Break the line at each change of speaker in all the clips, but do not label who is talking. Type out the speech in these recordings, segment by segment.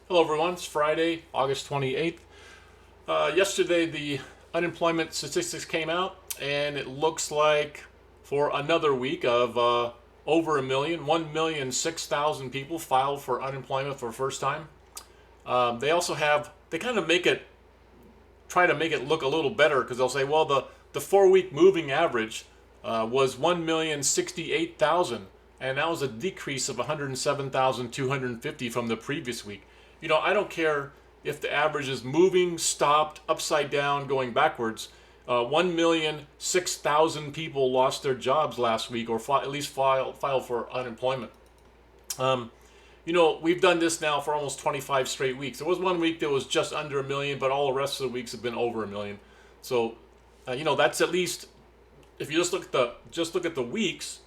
Hello, everyone. It's Friday, August 28th. Yesterday, the unemployment statistics came out, and it looks like for another week of over a million, 1,006,000 people filed for unemployment for the first time. They also have, they kind of try to make it look a little better because they'll say, well, the 4 week moving average was 1,068,000, and that was a decrease of 107,250 from the previous week. I don't care if the average is moving, stopped, upside down, going backwards. 1,006,000 people lost their jobs last week, or at least filed for unemployment. Um, we've done this now for almost 25 straight weeks. There was one week that was just under a million, but all the rest of the weeks have been over a million. So, that's at least if you just look at the weeks,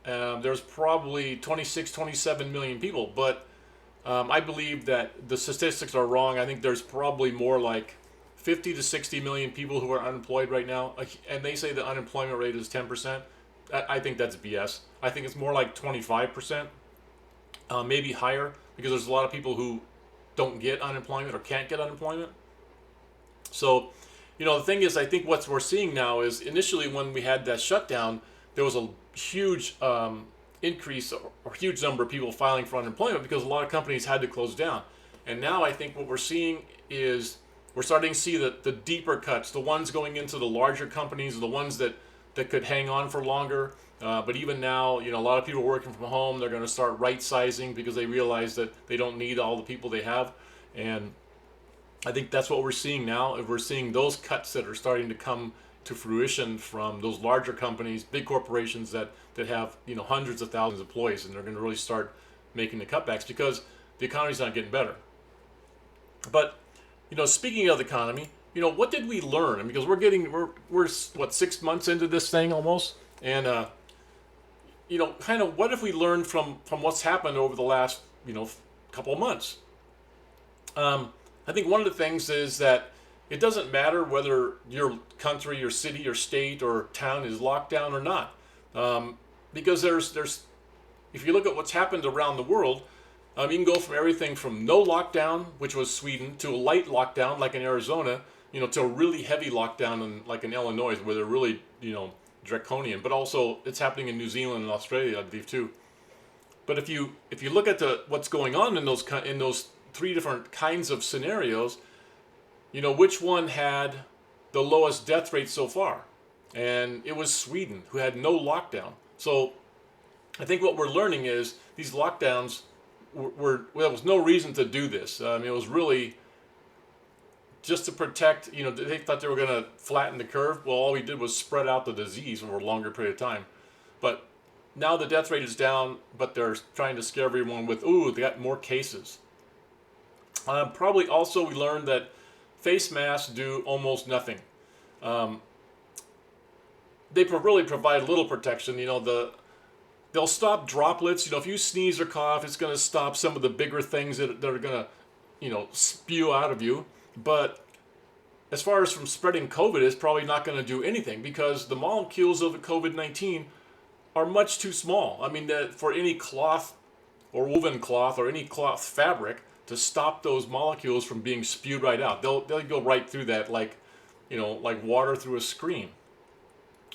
there's probably 26, 27 million people. But I believe that the statistics are wrong. I think there's probably more like 50 to 60 million people who are unemployed right now, and they say the unemployment rate is 10%. I think that's BS. I think it's more like 25%, maybe higher, because there's a lot of people who don't get unemployment or can't get unemployment. So, the thing is, I think what we're seeing now is initially when we had that shutdown, there was a huge increase or huge number of people filing for unemployment because a lot of companies had to close down. And now I think what we're seeing is we're starting to see the deeper cuts, the ones going into the larger companies, the ones that could hang on for longer. But even now, a lot of people working from home, they're going to start right sizing because they realize that they don't need all the people they have. And I think that's what we're seeing now. If we're seeing those cuts that are starting to come to fruition from those larger companies, big corporations that have hundreds of thousands of employees, and they're going to really start making the cutbacks because the economy's not getting better. But speaking of the economy, what did we learn? I mean, because we're what 6 months into this thing almost, and kind of what have we learned from what's happened over the last couple of months? I think one of the things is that it doesn't matter whether your country, your city, your state, or town is locked down or not, because there's if you look at what's happened around the world, you can go from everything from no lockdown, which was Sweden, to a light lockdown like in Arizona, to a really heavy lockdown like in Illinois, where they're really draconian. But also it's happening in New Zealand and Australia, I believe too. But if you look at what's going on in those three different kinds of scenarios, which one had the lowest death rate so far? And it was Sweden, who had no lockdown. So I think what we're learning is these lockdowns well, there was no reason to do this. I mean, it was really just to protect, they thought they were going to flatten the curve. Well, all we did was spread out the disease over a longer period of time. But now the death rate is down, but they're trying to scare everyone with, ooh, they got more cases. Probably also we learned that face masks do almost nothing. Um, they really provide little protection. They'll stop droplets. If you sneeze or cough, it's going to stop some of the bigger things that are going to, spew out of you. But as far as from spreading COVID, it's probably not going to do anything because the molecules of the COVID-19 are much too small. I mean, for any cloth or woven cloth or any cloth fabric to stop those molecules from being spewed right out, they'll go right through that like water through a screen.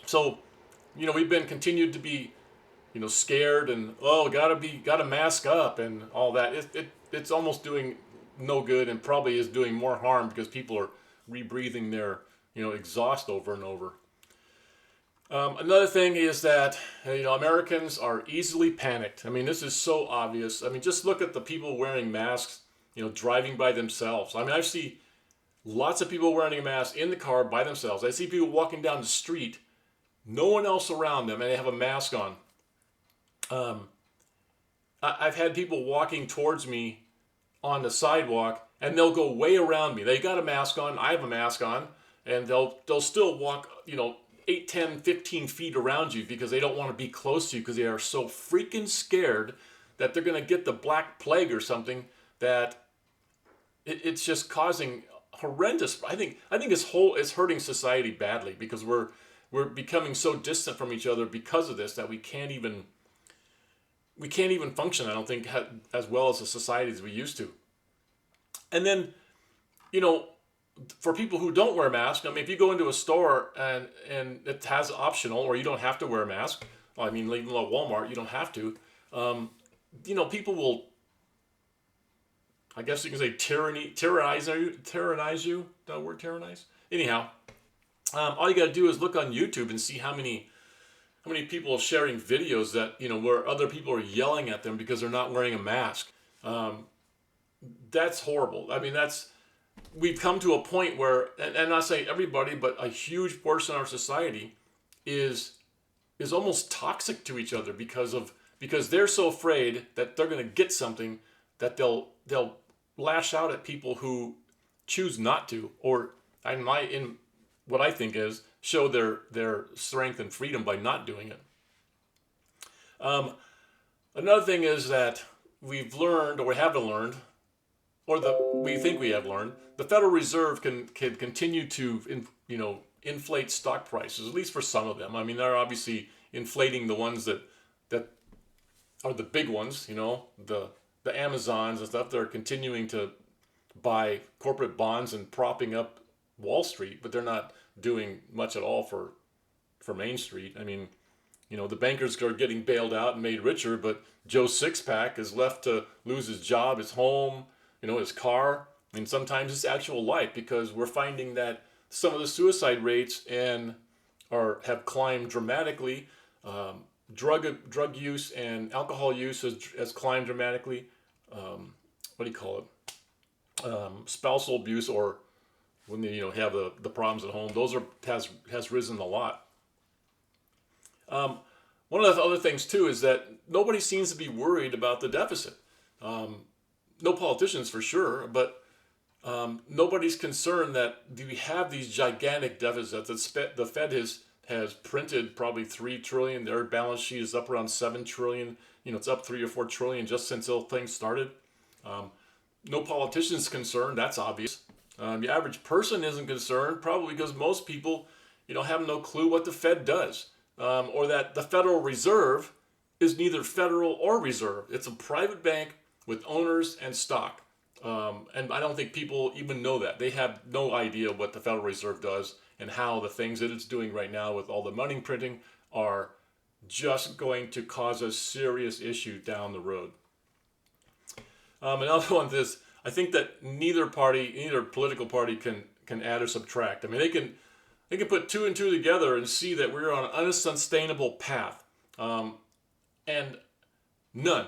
So, we've been continued to be scared and gotta mask up and all that. It's almost doing no good and probably is doing more harm because people are rebreathing their exhaust over and over. Another thing is that Americans are easily panicked. I mean, this is so obvious. I mean, just look at the people wearing masks, driving by themselves. I mean, I see lots of people wearing a mask in the car by themselves. I see people walking down the street, no one else around them, and they have a mask on. Um, I've had people walking towards me on the sidewalk, and they'll go way around me. They got a mask on. I have a mask on, and they'll still walk 8, 10, 15 feet around you because they don't want to be close to you because they are so freaking scared that they're going to get the black plague or something that it's just causing horrendous. I think it's hurting society badly because we're becoming so distant from each other because of this that we can't even function. I don't think as well as a society as we used to. And then, you know, for people who don't wear masks, I mean, if you go into a store and it has optional, or you don't have to wear a mask. Well, I mean, even at Walmart, you don't have to. Um, people will, I guess you can say, tyrannize you. That word, tyrannize. Anyhow, all you got to do is look on YouTube and see how many people are sharing videos that where other people are yelling at them because they're not wearing a mask. Um, that's horrible. I mean, we've come to a point where, and I'm not saying everybody, but a huge portion of our society is almost toxic to each other because they're so afraid that they're going to get something that they'll lash out at people who choose not to, or in what I think is show their strength and freedom by not doing it. Another thing is that we've learned, or we haven't learned, or we think we have learned, the Federal Reserve can continue to inflate stock prices, at least for some of them. I mean, they're obviously inflating the ones that are the big ones, the Amazons and stuff. They're continuing to buy corporate bonds and propping up Wall Street, but they're not doing much at all for Main Street. I mean, the bankers are getting bailed out and made richer, but Joe Sixpack is left to lose his job, his home, his car, and sometimes his actual life, because we're finding that some of the suicide rates have climbed dramatically. Drug use and alcohol use has climbed dramatically. What do you call it? Spousal abuse, or when they have the problems at home, has risen a lot. One of the other things too is that nobody seems to be worried about the deficit. No politicians for sure, but nobody's concerned that we have these gigantic deficits. The Fed has printed probably $3 trillion. Their balance sheet is up around $7 trillion. It's up $3 or $4 trillion just since the thing started. No politician's concerned. That's obvious. The average person isn't concerned, probably because most people, have no clue what the Fed does, or that the Federal Reserve is neither federal or reserve. It's a private bank with owners and stock. And I don't think people even know that. They have no idea what the Federal Reserve does and how the things that it's doing right now with all the money printing are just going to cause a serious issue down the road. Another one is, I think that neither political party can add or subtract. I mean, they can put two and two together and see that we're on an unsustainable path. And none,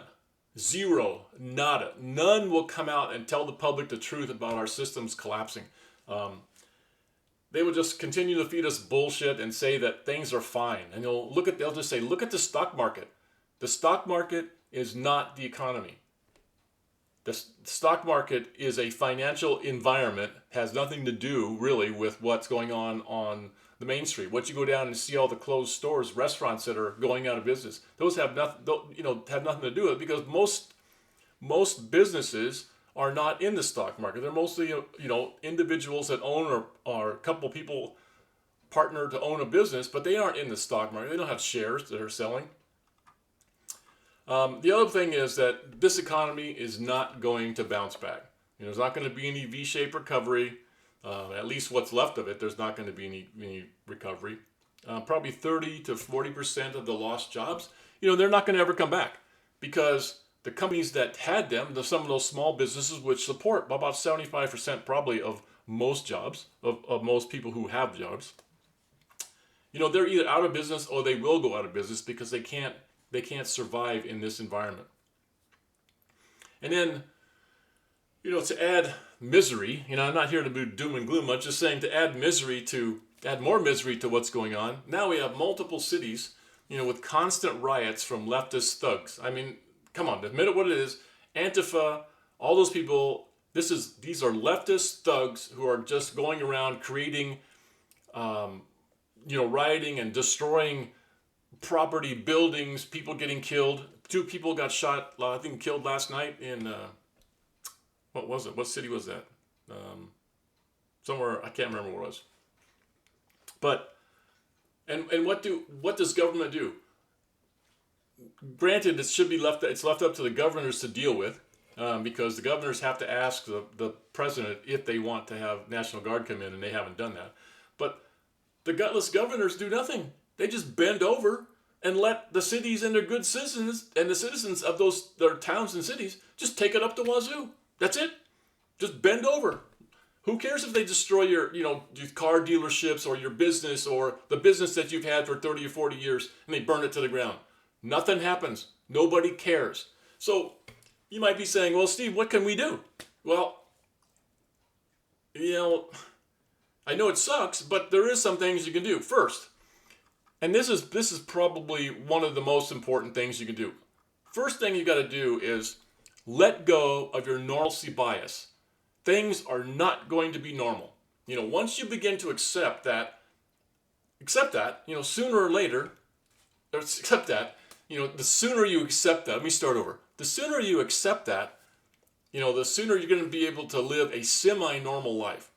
zero, nada, none will come out and tell the public the truth about our systems collapsing. They will just continue to feed us bullshit and say that things are fine. And they'll just say, look at the stock market. The stock market is not the economy. The stock market is a financial environment, has nothing to do really with what's going on the main street. Once you go down and see all the closed stores, restaurants that are going out of business, those have nothing to do with it, because most businesses are not in the stock market. They're mostly individuals that own or a couple people partner to own a business, but they aren't in the stock market. They don't have shares that are selling. The other thing is that this economy is not going to bounce back. There's not going to be any V-shaped recovery. At least what's left of it, there's not going to be any recovery. Probably 30 to 40% of the lost jobs, they're not going to ever come back, because the companies that had them, some of those small businesses which support about 75% probably of most jobs, of most people who have jobs, they're either out of business or they will go out of business because they can't survive in this environment. And then, to add misery, I'm not here to do doom and gloom. I'm just saying to add more misery to what's going on. Now we have multiple cities, with constant riots from leftist thugs. I mean, come on, admit it what it is. Antifa, all those people, these are leftist thugs who are just going around creating, rioting and destroying property, buildings, people getting killed. 2 people got shot, I think killed last night in, what was it? What city was that? Somewhere, I can't remember where it was. But, and what does government do? Granted, it's left up to the governors to deal with. because the governors have to ask the president if they want to have National Guard come in, and they haven't done that. But the gutless governors do nothing. They just bend over and let the cities and their good citizens and the citizens of their towns and cities just take it up the wazoo. That's it. Just bend over. Who cares if they destroy your car dealerships or your business or the business that you've had for 30 or 40 years and they burn it to the ground? Nothing happens. Nobody cares. So you might be saying, well, Steve, what can we do? Well, I know it sucks, but there is some things you can do. First, and this is probably one of the most important things you can do. First thing you got to do is let go of your normalcy bias. Things are not going to be normal. Once you begin to accept that, sooner or later, the sooner you accept that, let me start over. The sooner you accept that, the sooner you're going to be able to live a semi-normal life.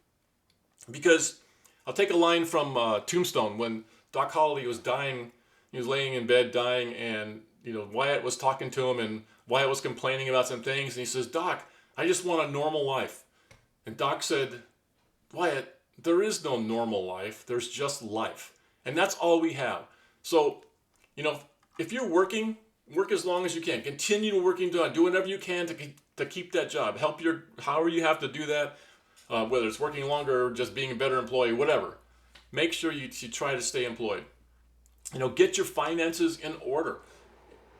Because I'll take a line from Tombstone when Doc Holliday was dying. He was laying in bed dying, and Wyatt was talking to him, and Wyatt was complaining about some things, and he says, "Doc, I just want a normal life." And Doc said, "Wyatt, there is no normal life. There's just life. And that's all we have." So, if you're working, work as long as you can. Continue to working, do whatever you can to keep that job. However you have to do that, whether it's working longer or just being a better employee, whatever. Make sure you try to stay employed. Get your finances in order.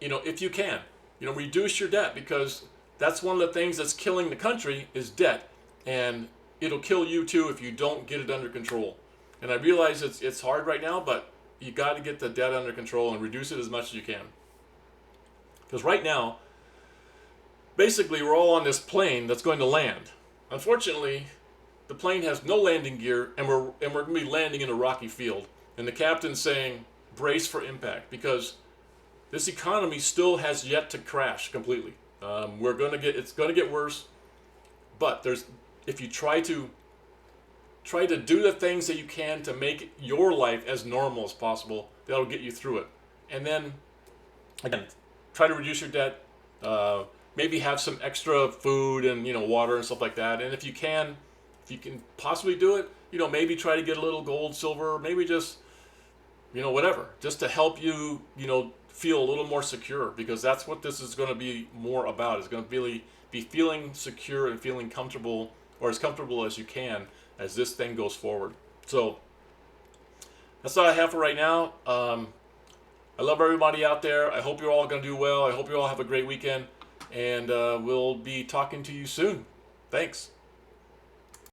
If you can, reduce your debt, because that's one of the things that's killing the country is debt. And it'll kill you too if you don't get it under control. And I realize it's hard right now, but you got to get the debt under control and reduce it as much as you can. Because right now, basically, we're all on this plane that's going to land. Unfortunately, the plane has no landing gear, and we're going to be landing in a rocky field. And the captain's saying, brace for impact, because this economy still has yet to crash completely. It's going to get worse. But if you try to do the things that you can to make your life as normal as possible, that'll get you through it. And then, again, try to reduce your debt. Maybe have some extra food and water and stuff like that. And if you can possibly do it, maybe try to get a little gold, silver, maybe just whatever, just to help you feel a little more secure, because that's what this is going to be more about. It's going to really be feeling secure and feeling comfortable, or as comfortable as you can, as this thing goes forward. So that's all I have for right now. I love everybody out there. I hope you're all going to do well. I hope you all have a great weekend, and we'll be talking to you soon. Thanks.